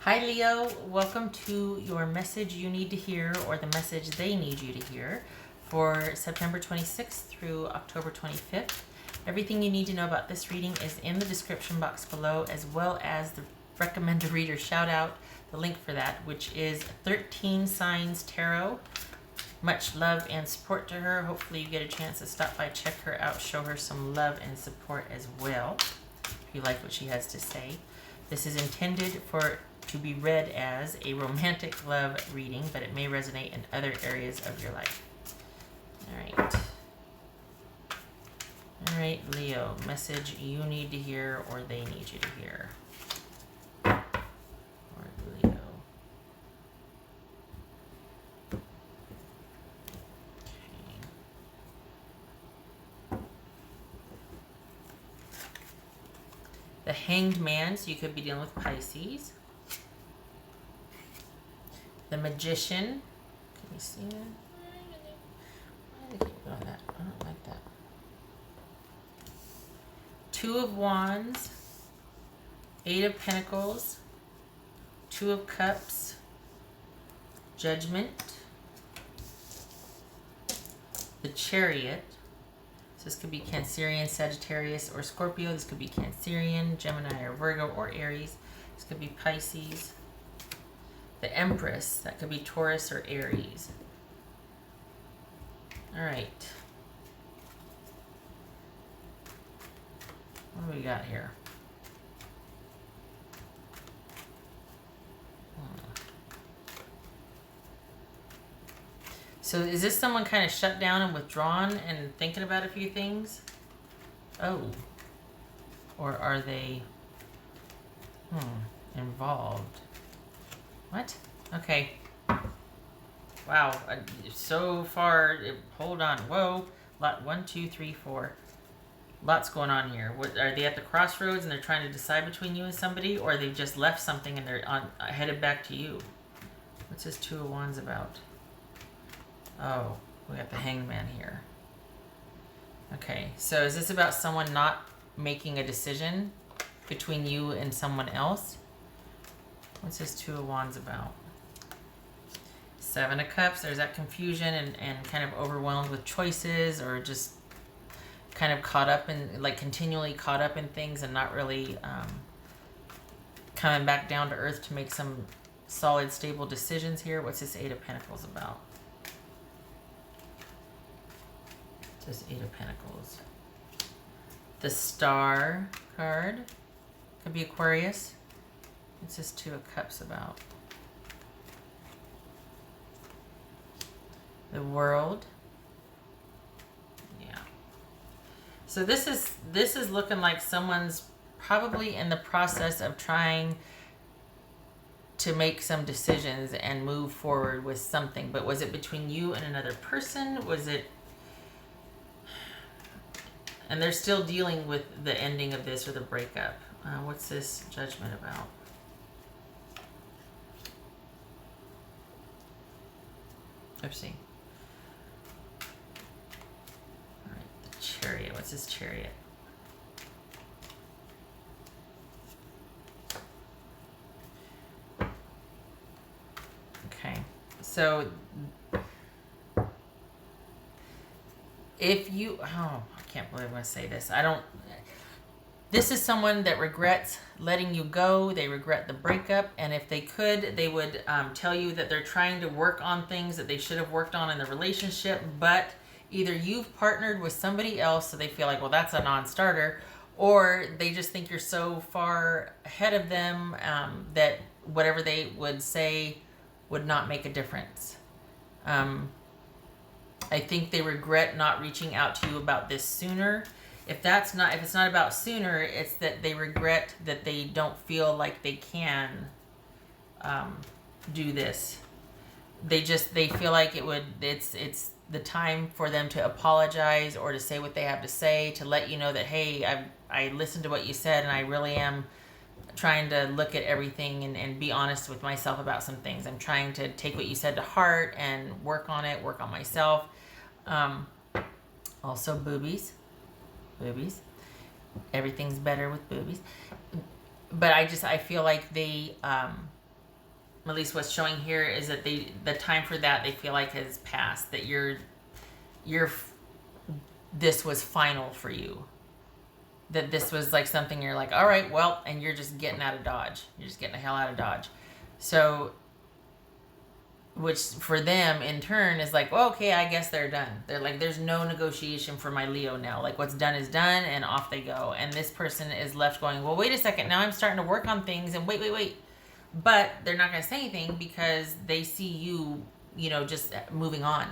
Hi Leo, welcome to your message you need to hear, or the message they need you to hear, for September 26th through October 25th. Everything you need to know about this reading is in the description box below, as well as the recommend a reader shout out, the link for that, which is 13 Signs Tarot. Much love and support to her. Hopefully you get a chance to stop by, check her out, show her some love and support as well, if you like what she has to say. This is intended to be read as a romantic love reading, but it may resonate in other areas of your life. All right, Leo, message you need to hear or they need you to hear. Or Leo. Okay. The Hanged Man, so you could be dealing with Pisces. The Magician. Can you see that? Why do they keep doing that? I don't like that. Two of Wands. Eight of Pentacles. Two of Cups. Judgment. The Chariot. So this could be Cancerian, Sagittarius, or Scorpio. This could be Cancerian, Gemini, or Virgo, or Aries. This could be Pisces. The Empress, that could be Taurus or Aries. All right. What do we got here? So is this someone kind of shut down and withdrawn and thinking about a few things? Oh. Or are they involved? What? Okay. Wow. So far, hold on. Whoa. Lot 1, 2, 3, 4. Lots going on here. What, are they at the crossroads and they're trying to decide between you and somebody, or they've just left something and they're headed back to you? What's this Two of Wands about? Oh, we got the Hanged Man here. Okay, so is this about someone not making a decision between you and someone else? What's this Two of Wands about? Seven of Cups, there's that confusion and kind of overwhelmed with choices, or just kind of caught up in, like continually caught up in things and not really coming back down to earth to make some solid, stable decisions here. What's this Eight of Pentacles about? What's this Eight of Pentacles? The Star card. Could be Aquarius. What's this Two of Cups about? The World. Yeah. So this is looking like someone's probably in the process of trying to make some decisions and move forward with something. But was it between you and another person? Was it... And they're still dealing with the ending of this or the breakup. What's this Judgment about? Oopsie. All right, the Chariot. What's this Chariot? Okay, so if you, I can't believe I'm going to say this. This is someone that regrets letting you go. They regret the breakup. And if they could, they would tell you that they're trying to work on things that they should have worked on in the relationship. But either you've partnered with somebody else, so they feel like, well, that's a non-starter. Or they just think you're so far ahead of them that whatever they would say would not make a difference. I think they regret not reaching out to you about this sooner. If it's not about sooner, it's that they regret that they don't feel like they can do this. They feel like it's the time for them to apologize or to say what they have to say, to let you know that, hey, I listened to what you said and I really am trying to look at everything and be honest with myself about some things. I'm trying to take what you said to heart and work on it, work on myself. Also boobies. Everything's better with boobies. But I feel like they at least what's showing here is that the time for that they feel like has passed, that this was final for you, that this was like something you're like, all right, well, and you're just getting out of Dodge, you're just getting the hell out of Dodge. So which for them in turn is like, well, okay, I guess they're done. They're like, there's no negotiation for my Leo now. Like, what's done is done, and off they go. And this person is left going, well, wait a second, now I'm starting to work on things, and wait. But they're not going to say anything because they see you, just moving on,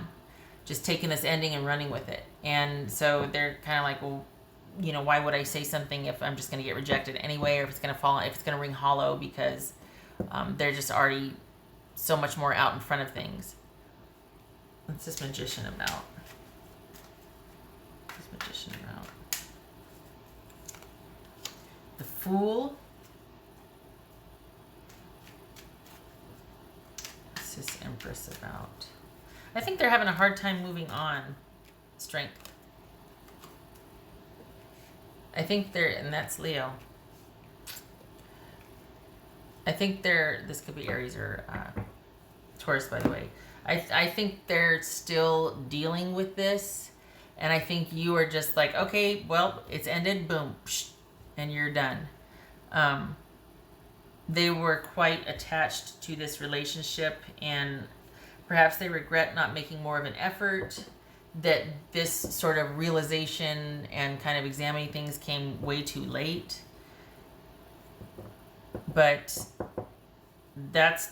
just taking this ending and running with it. And so they're kind of like, well, why would I say something if I'm just going to get rejected anyway, or if it's going to ring hollow, because they're just already so much more out in front of things. What's this Magician about? The Fool. What's this Empress about? I think they're having a hard time moving on. Strength. I think and that's Leo. I think this could be Aries or Taurus, by the way. I think they're still dealing with this, and I think you are just like, okay, well, it's ended, boom, psh, and you're done. They were quite attached to this relationship, and perhaps they regret not making more of an effort, that this sort of realization and kind of examining things came way too late. But that's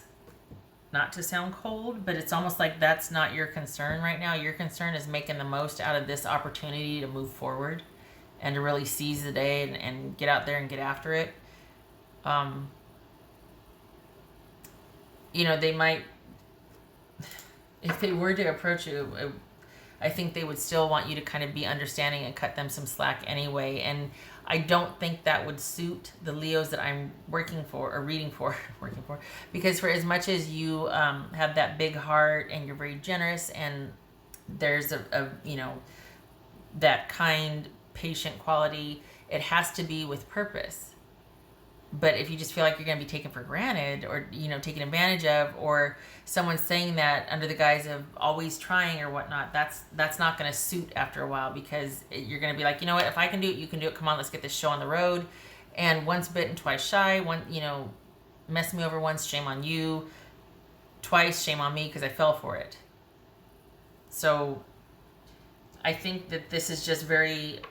not to sound cold, but it's almost like that's not your concern right now. Your concern is making the most out of this opportunity to move forward and to really seize the day and get out there and get after it. They might, if they were to approach you, I think they would still want you to kind of be understanding and cut them some slack anyway. And I don't think that would suit the Leos that I'm reading for, because for as much as you have that big heart and you're very generous and there's that kind, patient quality, it has to be with purpose. But if you just feel like you're going to be taken for granted or, taken advantage of, or someone's saying that under the guise of always trying or whatnot, that's not going to suit after a while, because you're going to be like, you know what, if I can do it, you can do it. Come on, let's get this show on the road. And once bitten, twice shy. Mess me over once, shame on you. Twice, shame on me because I fell for it. So I think that this is just very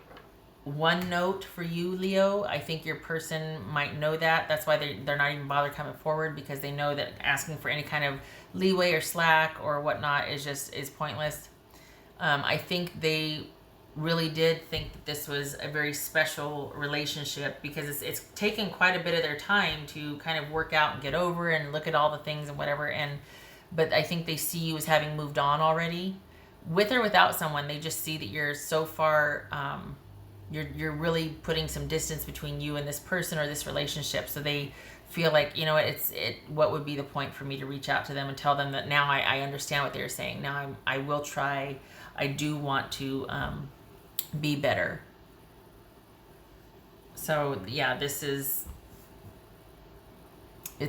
one note for you, Leo. I think your person might know that. That's why they're not even bothered coming forward, because they know that asking for any kind of leeway or slack or whatnot is pointless. I think they really did think that this was a very special relationship, because it's taken quite a bit of their time to kind of work out and get over and look at all the things and whatever. But I think they see you as having moved on already, with or without someone. They just see that you're so far. You're really putting some distance between you and this person or this relationship, so they feel like, what would be the point for me to reach out to them and tell them that now I understand what they're saying. Now I will try. I do want to be better. So yeah, it's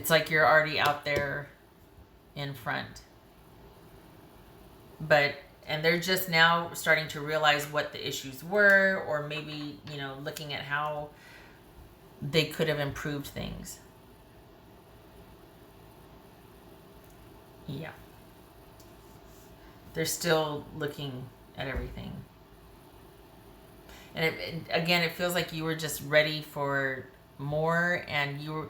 like you're already out there in front, and they're just now starting to realize what the issues were, or maybe, looking at how they could have improved things. Yeah. They're still looking at everything. And it feels like you were just ready for more, and you were,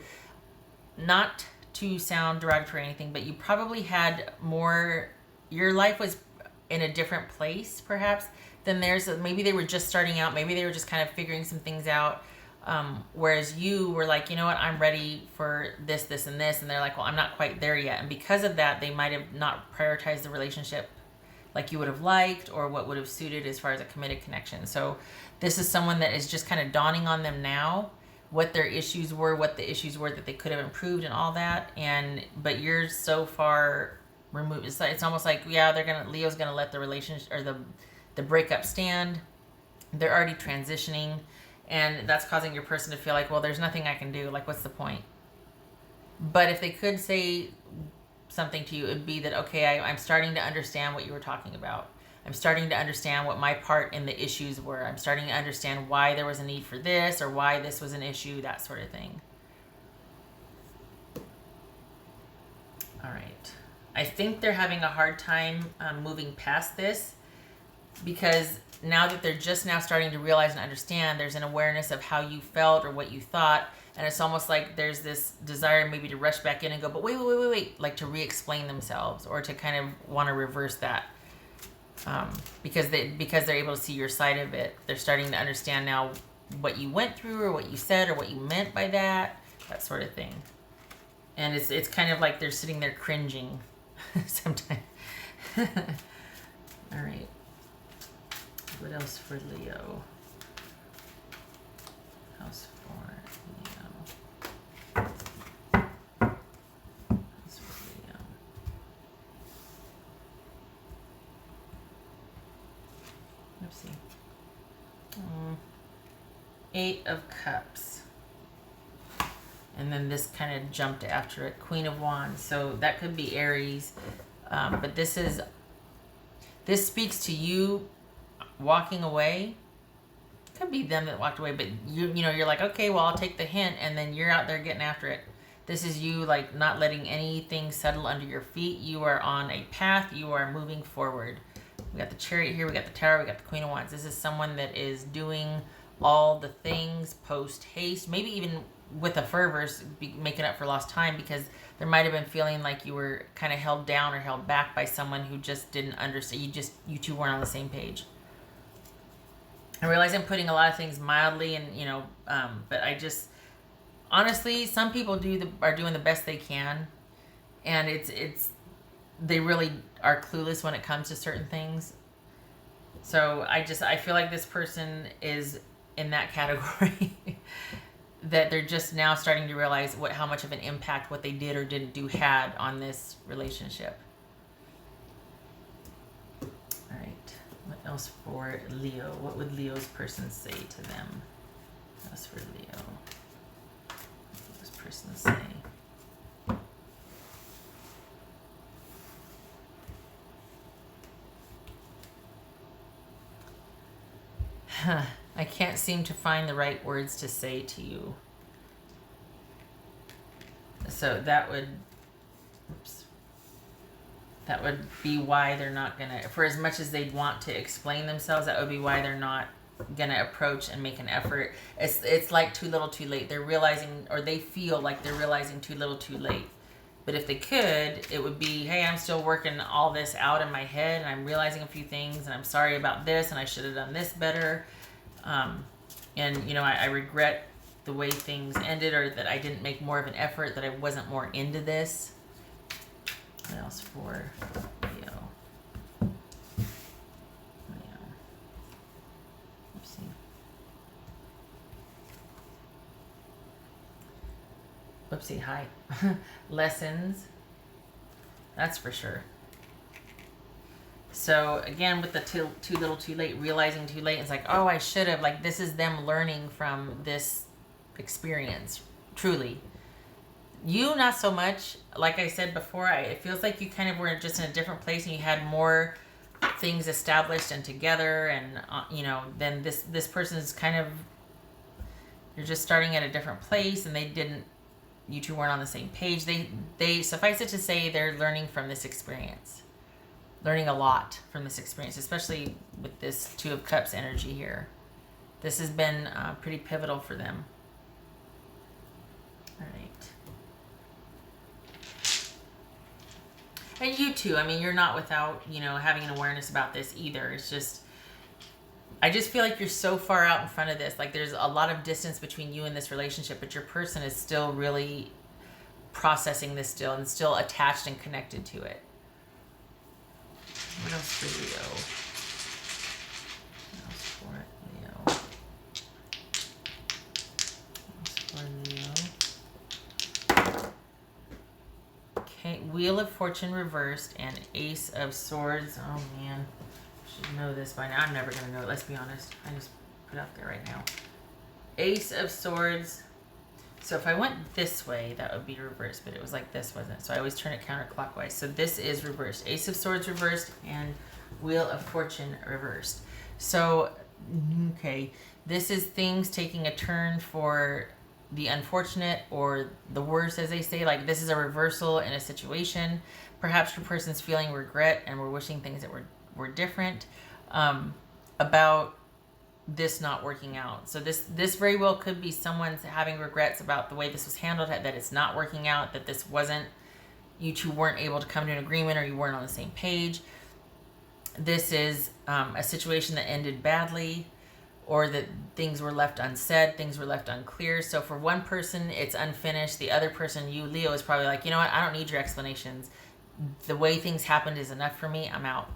not to sound derogatory or anything, but you probably had more, your life was in a different place perhaps than theirs. Maybe they were just starting out, maybe they were just kind of figuring some things out, whereas you were like, you know what, I'm ready for this and this, and they're like, well, I'm not quite there yet. And because of that, they might have not prioritized the relationship like you would have liked, or what would have suited as far as a committed connection. So this is someone that is just kind of dawning on them now what their issues were, what the issues were that they could have improved and all that. But you're so far removed. It's almost like, yeah, Leo's gonna let the relationship or the breakup stand. They're already transitioning, and that's causing your person to feel like, well, there's nothing I can do. Like, what's the point? But if they could say something to you, it would be that, okay, I'm starting to understand what you were talking about. I'm starting to understand what my part in the issues were. I'm starting to understand why there was a need for this or why this was an issue, that sort of thing. All right. I think they're having a hard time moving past this, because now that they're just now starting to realize and understand, there's an awareness of how you felt or what you thought. And it's almost like there's this desire maybe to rush back in and go, but wait, like to re-explain themselves or to kind of want to reverse that. Because they're able to see your side of it. They're starting to understand now what you went through or what you said or what you meant by that sort of thing. And it's kind of like they're sitting there cringing sometimes. All right. What else for Leo? House for Leo. House for Leo. Let's see. 8 of Cups. And then this kind of jumped after it. Queen of Wands. So that could be Aries. But this speaks to you walking away. Could be them that walked away, but you're like, okay, well, I'll take the hint, and then you're out there getting after it. This is you like not letting anything settle under your feet. You are on a path. You are moving forward. We got the Chariot here. We got the Tower. We got the Queen of Wands. This is someone that is doing all the things post haste, maybe even with a fervor, making up for lost time, because there might have been feeling like you were kind of held down or held back by someone who just didn't understand. You two weren't on the same page. I realize I'm putting a lot of things mildly, and but I just honestly, some people are doing the best they can, and they really are clueless when it comes to certain things. So I feel like this person is in that category that they're just now starting to realize how much of an impact what they did or didn't do had on this relationship. All right. What else for Leo? What would Leo's person say to them? What else for Leo? What would this person say? I can't seem to find the right words to say to you. So that would be why they're not gonna, for as much as they'd want to explain themselves, that would be why they're not gonna approach and make an effort. It's like too little too late. They're realizing, or they feel like they're realizing too little too late. But if they could, it would be, hey, I'm still working all this out in my head, and I'm realizing a few things, and I'm sorry about this, and I should have done this better. And I regret the way things ended, or that I didn't make more of an effort, that I wasn't more into this. What else for Leo? Let's see. Whoopsie, hi. Lessons. That's for sure. So again, with the too little too late, realizing too late, it's like, oh, I should have, like, this is them learning from this experience, truly. You, not so much. Like I said before, it feels like you kind of were just in a different place, and you had more things established and together, and then this person is kind of, you're just starting at a different place, and you two weren't on the same page. They suffice it to say, they're learning from this experience. Learning a lot from this experience, especially with this Two of Cups energy here. This has been pretty pivotal for them. All right. And you too. I mean, you're not without, having an awareness about this either. It's just, I just feel like you're so far out in front of this. Like, there's a lot of distance between you and this relationship, but your person is still really processing this still, and still attached and connected to it. What else for Leo? What else for Leo? What else for Leo? Okay, Wheel of Fortune reversed and Ace of Swords. Oh man, I should know this by now. I'm never gonna know it, let's be honest. I just put it out there right now. Ace of Swords. So if I went this way, that would be reversed, but it was like this, wasn't it? So I always turn it counterclockwise. So this is reversed. Ace of Swords reversed and Wheel of Fortune reversed. So, okay, this is things taking a turn for the unfortunate or the worst, as they say. Like, this is a reversal in a situation. Perhaps your person's feeling regret and we're wishing things that were different about this not working out. So this very well could be someone's having regrets about the way this was handled, that it's not working out, that this wasn't, you two weren't able to come to an agreement, or you weren't on the same page. This is a situation that ended badly, or that things were left unsaid, things were left unclear. So for one person, it's unfinished. The other person, you, Leo, is probably like, you know what, I don't need your explanations. The way things happened is enough for me. I'm out.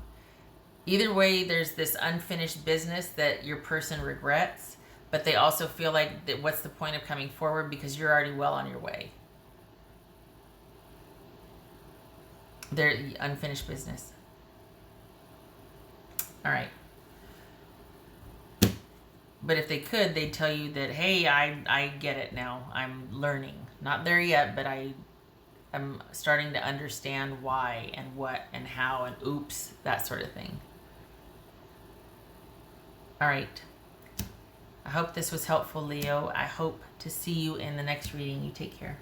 Either way, there's this unfinished business that your person regrets, but they also feel like, that what's the point of coming forward, because you're already well on your way. They're unfinished business. All right. But if they could, they'd tell you that, hey, I get it now. I'm learning. Not there yet, but I'm starting to understand why and what and how and oops, that sort of thing. All right. I hope this was helpful, Leo. I hope to see you in the next reading. You take care.